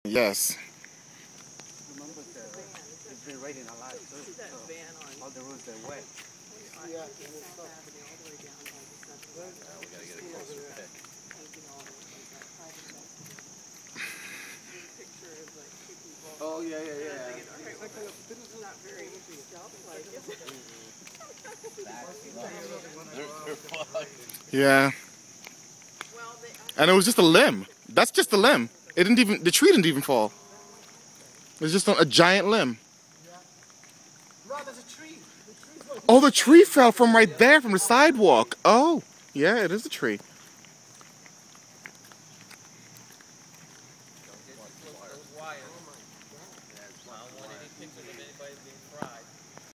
Yes. Remember, it's been raining a lot, so all the roads are wet. Yeah. We gotta get a closer pick. Oh, yeah. They're fucked. Yeah. And it was just a limb. That's just a limb. It didn't even, the tree didn't even fall. It was just a giant limb. Rod, there's a tree. Oh, the tree fell from right there, from the sidewalk. Oh, yeah, it is a tree.